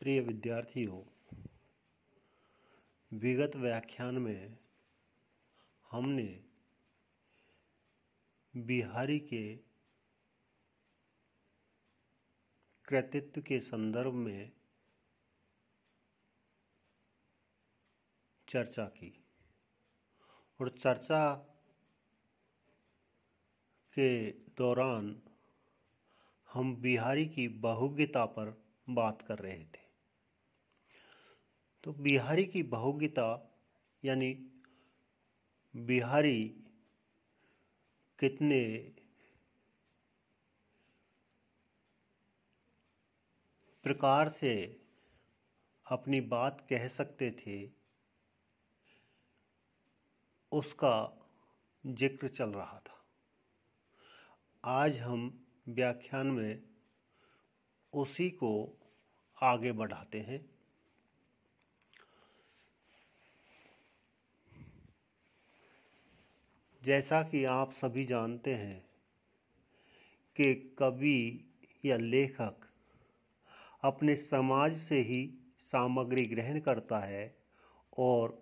प्रिय विद्यार्थियों, विगत व्याख्यान में हमने बिहारी के कृतित्व के संदर्भ में चर्चा की और चर्चा के दौरान हम बिहारी की बहुज्ञता पर बात कर रहे थे। तो बिहारी की बहुज्ञता यानी बिहारी कितने प्रकार से अपनी बात कह सकते थे, उसका जिक्र चल रहा था। आज हम व्याख्यान में उसी को आगे बढ़ाते हैं। जैसा कि आप सभी जानते हैं कि कवि या लेखक अपने समाज से ही सामग्री ग्रहण करता है और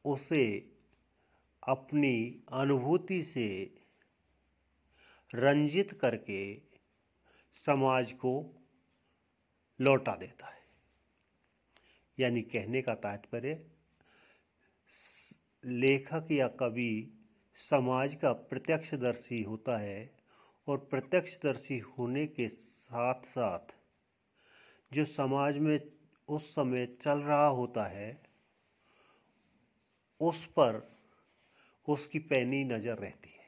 उसे अपनी अनुभूति से रंजित करके समाज को लौटा देता है। यानी कहने का तात्पर्य, लेखक या कवि समाज का प्रत्यक्षदर्शी होता है और प्रत्यक्षदर्शी होने के साथ साथ जो समाज में उस समय चल रहा होता है उस पर उसकी पैनी नज़र रहती है,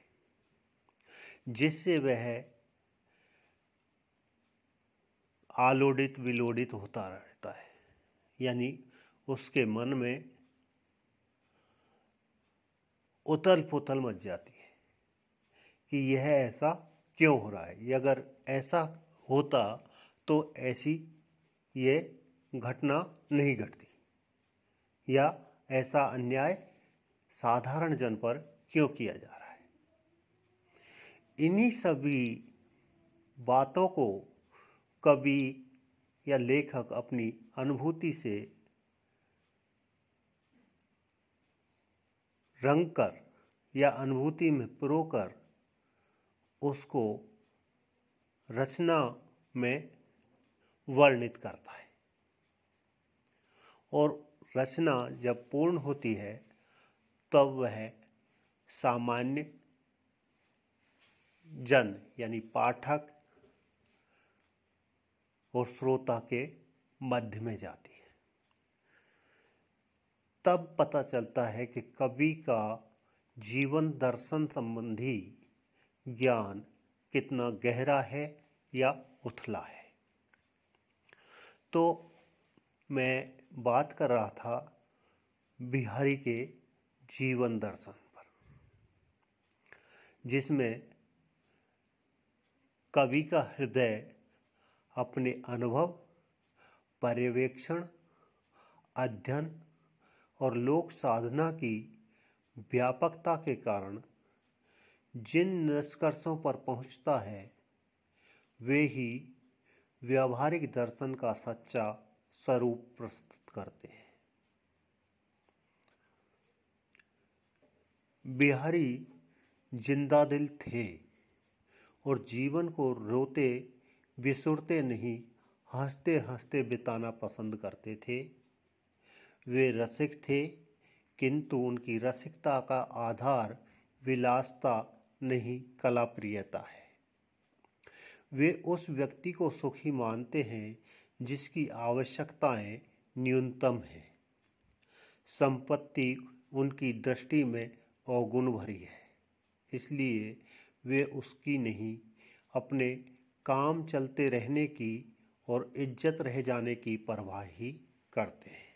जिससे वह आलोडित विलोडित होता रहता है। यानी उसके मन में उथल पुथल मच जाती है कि यह ऐसा क्यों हो रहा है, अगर ऐसा होता तो ऐसी ये घटना नहीं घटती, या ऐसा अन्याय साधारण जन पर क्यों किया जा रहा है। इन्हीं सभी बातों को कवि या लेखक अपनी अनुभूति से रंग कर या अनुभूति में पिरोकर उसको रचना में वर्णित करता है। और रचना जब पूर्ण होती है तब वह सामान्य जन यानी पाठक और श्रोता के मध्य में जाती है। तब पता चलता है कि कवि का जीवन दर्शन संबंधी ज्ञान कितना गहरा है या उथला है। तो मैं बात कर रहा था बिहारी के जीवन दर्शन पर, जिसमें कवि का हृदय अपने अनुभव, पर्यवेक्षण, अध्ययन और लोक साधना की व्यापकता के कारण जिन निष्कर्षों पर पहुंचता है वे ही व्यावहारिक दर्शन का सच्चा स्वरूप प्रस्तुत करते हैं। बिहारी जिंदा दिल थे और जीवन को रोते बिसुरते नहीं, हंसते हंसते बिताना पसंद करते थे। वे रसिक थे, किंतु उनकी रसिकता का आधार विलासता नहीं, कला प्रियता है। वे उस व्यक्ति को सुखी मानते हैं जिसकी आवश्यकताएं न्यूनतम हैं। संपत्ति उनकी दृष्टि में अवगुण भरी है, इसलिए वे उसकी नहीं, अपने काम चलते रहने की और इज्जत रह जाने की परवाह ही करते हैं।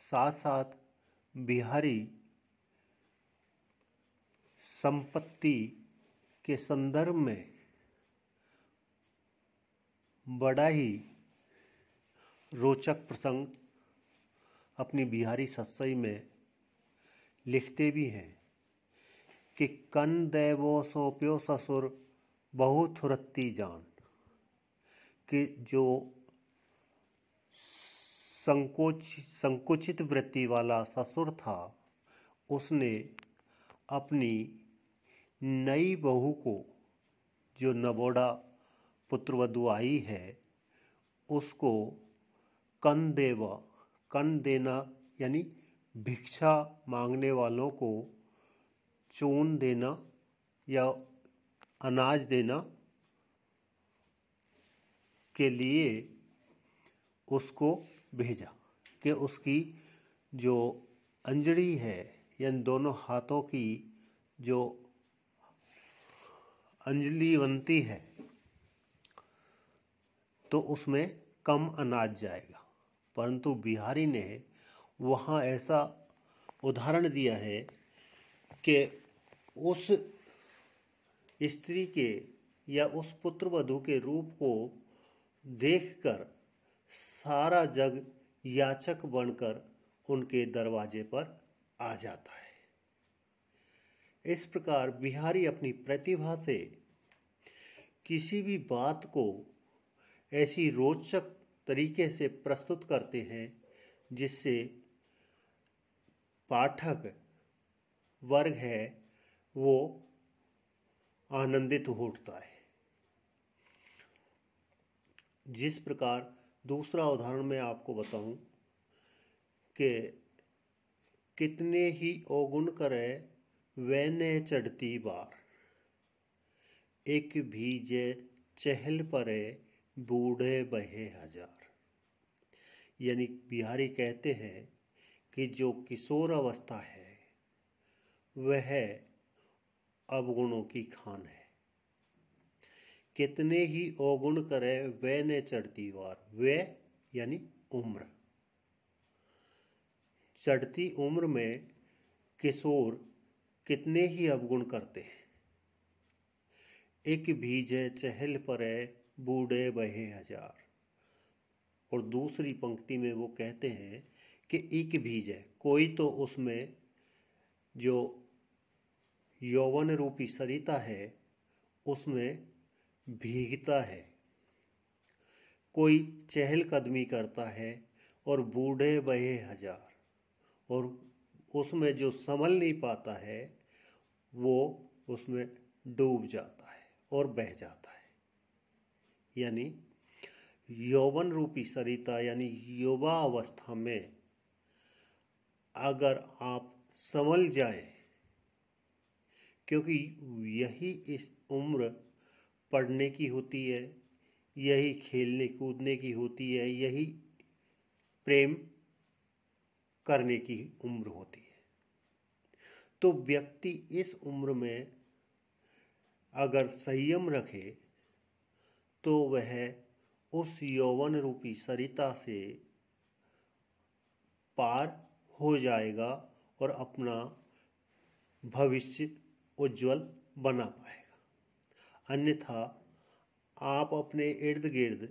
साथ साथ बिहारी संपत्ति के संदर्भ में बड़ा ही रोचक प्रसंग अपनी बिहारी सत्सई में लिखते भी हैं कि कन दैवो सौंप्यो ससुर बहु थुरत्ती जान, कि जो संकुचित वृत्ति वाला ससुर था, उसने अपनी नई बहू को, जो नवोढ़ा पुत्रवधू आई है, उसको कन देना यानी भिक्षा मांगने वालों को चून देना या अनाज देना के लिए उसको भेजा कि उसकी जो अंजड़ी है, यानी दोनों हाथों की जो अंजलि बनती है, तो उसमें कम अनाज जाएगा। परंतु बिहारी ने वहाँ ऐसा उदाहरण दिया है कि उस स्त्री के या उस पुत्रवधू के रूप को देखकर सारा जग याचक बनकर उनके दरवाजे पर आ जाता है। इस प्रकार बिहारी अपनी प्रतिभा से किसी भी बात को ऐसी रोचक तरीके से प्रस्तुत करते हैं जिससे पाठक वर्ग है वो आनंदित हो उठता है। जिस प्रकार दूसरा उदाहरण मैं आपको बताऊं कि कितने ही अवगुण करे वैने चढ़ती बार, एक भीजे चहल परे बूढ़े बहे हजार। यानी बिहारी कहते हैं कि जो किशोर अवस्था है वह अवगुणों की खान है। कितने ही अवगुण करे वह ने चढ़ती वार, वह यानी उम्र, चढ़ती उम्र में किशोर कितने ही अवगुण करते हैं। एक भीजे चहल परे बूढ़े बहे हजार। और दूसरी पंक्ति में वो कहते हैं कि एक भीजे, कोई तो उसमें जो यौवन रूपी सरिता है उसमें भीगता है, कोई चहल कदमी करता है, और बूढ़े बहे हजार, और उसमें जो संभल नहीं पाता है वो उसमें डूब जाता है और बह जाता है। यानी यौवन रूपी सरिता यानी युवा अवस्था में अगर आप संभल जाए, क्योंकि यही इस उम्र पढ़ने की होती है, यही खेलने कूदने की होती है, यही प्रेम करने की उम्र होती है, तो व्यक्ति इस उम्र में अगर संयम रखे तो वह उस यौवन रूपी सरिता से पार हो जाएगा और अपना भविष्य उज्जवल बना पाएगा। अन्यथा आप अपने इर्द गिर्द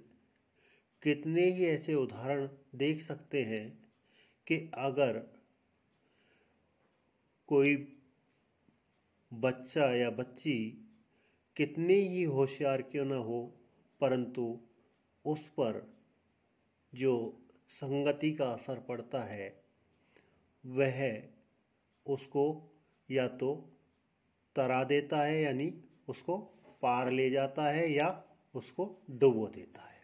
कितने ही ऐसे उदाहरण देख सकते हैं कि अगर कोई बच्चा या बच्ची कितनी ही होशियार क्यों न हो, परंतु उस पर जो संगति का असर पड़ता है वह उसको या तो तरा देता है, यानी उसको पार ले जाता है, या उसको डुबो देता है।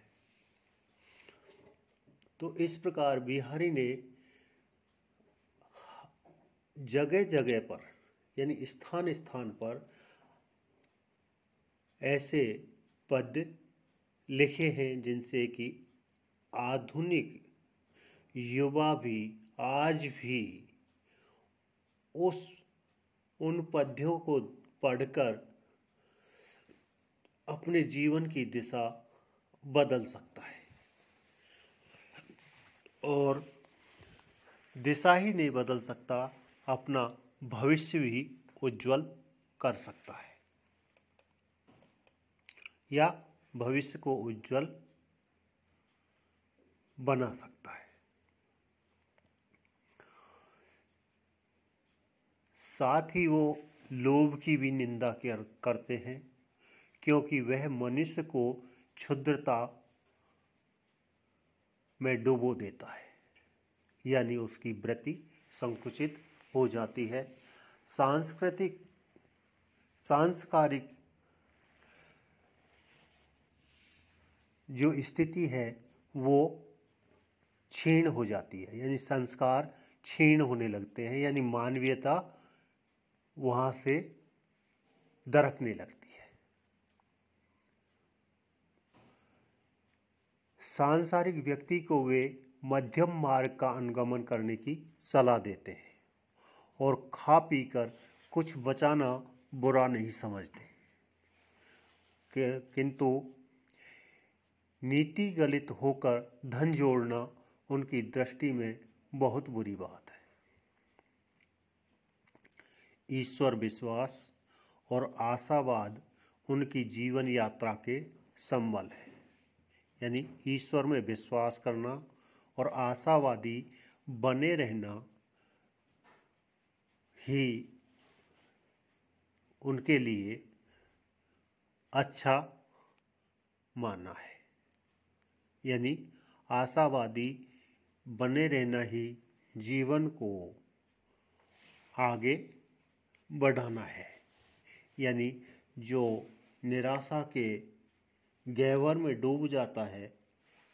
तो इस प्रकार बिहारी ने जगह जगह पर यानी स्थान स्थान पर ऐसे पद्य लिखे हैं जिनसे कि आधुनिक युवा भी आज भी उन पद्यों को पढ़कर अपने जीवन की दिशा बदल सकता है, और दिशा ही नहीं बदल सकता, अपना भविष्य भी उज्जवल कर सकता है या भविष्य को उज्जवल बना सकता है। साथ ही वो लोभ की भी निंदा करते हैं, क्योंकि वह मनुष्य को क्षुद्रता में डुबो देता है, यानी उसकी वृत्ति संकुचित हो जाती है। सांस्कारिक जो स्थिति है वो क्षीण हो जाती है, यानी संस्कार क्षीण होने लगते हैं, यानी मानवीयता वहाँ से दरकने लगती है। सांसारिक व्यक्ति को वे मध्यम मार्ग का अनुगमन करने की सलाह देते हैं और खा पी कर कुछ बचाना बुरा नहीं समझते, किंतु नीति गलित होकर धन जोड़ना उनकी दृष्टि में बहुत बुरी बात है। ईश्वर विश्वास और आशावाद उनकी जीवन यात्रा के संबल है, यानी ईश्वर में विश्वास करना और आशावादी बने रहना ही उनके लिए अच्छा माना है, यानी आशावादी बने रहना ही जीवन को आगे बढ़ाना है। यानी जो निराशा के गहवर में डूब जाता है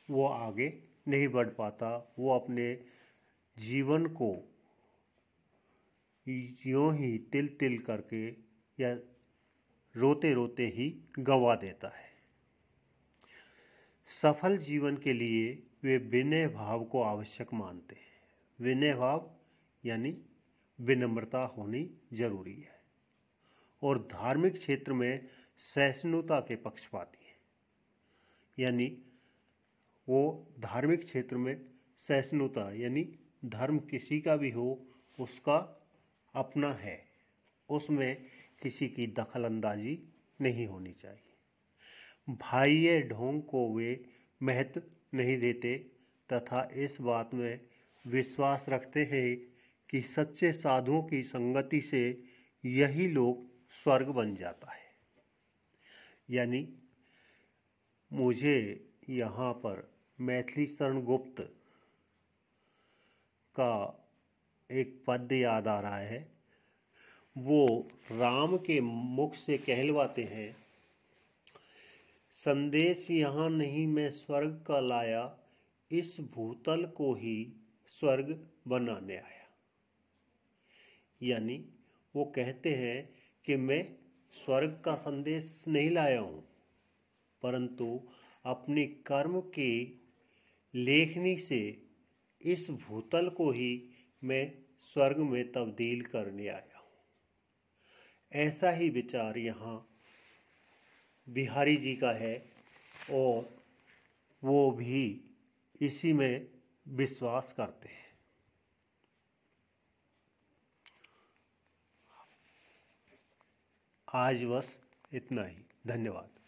वो आगे नहीं बढ़ पाता, वो अपने जीवन को यूं ही तिल तिल करके या रोते रोते ही गंवा देता है। सफल जीवन के लिए वे विनय भाव को आवश्यक मानते हैं। विनय भाव यानी विनम्रता होनी जरूरी है, और धार्मिक क्षेत्र में सहिष्णुता के पक्षपाती हैं, यानी वो धार्मिक क्षेत्र में सहिष्णुता यानी धर्म किसी का भी हो उसका अपना है, उसमें किसी की दखलंदाजी नहीं होनी चाहिए। भाइये ढोंग को वे महत्व नहीं देते तथा इस बात में विश्वास रखते हैं कि सच्चे साधुओं की संगति से यही लोग स्वर्ग बन जाता है। यानी मुझे यहाँ पर मैथिली शरण गुप्त का एक पद्य याद आ रहा है। वो राम के मुख से कहलवाते हैं, संदेश यहाँ नहीं मैं स्वर्ग का लाया, इस भूतल को ही स्वर्ग बनाने आया। यानी वो कहते हैं कि मैं स्वर्ग का संदेश नहीं लाया हूँ, परंतु अपनी कर्म की लेखनी से इस भूतल को ही मैं स्वर्ग में तब्दील करने आया हूँ। ऐसा ही विचार यहाँ बिहारी जी का है और वो भी इसी में विश्वास करते हैं। आज बस इतना ही। धन्यवाद।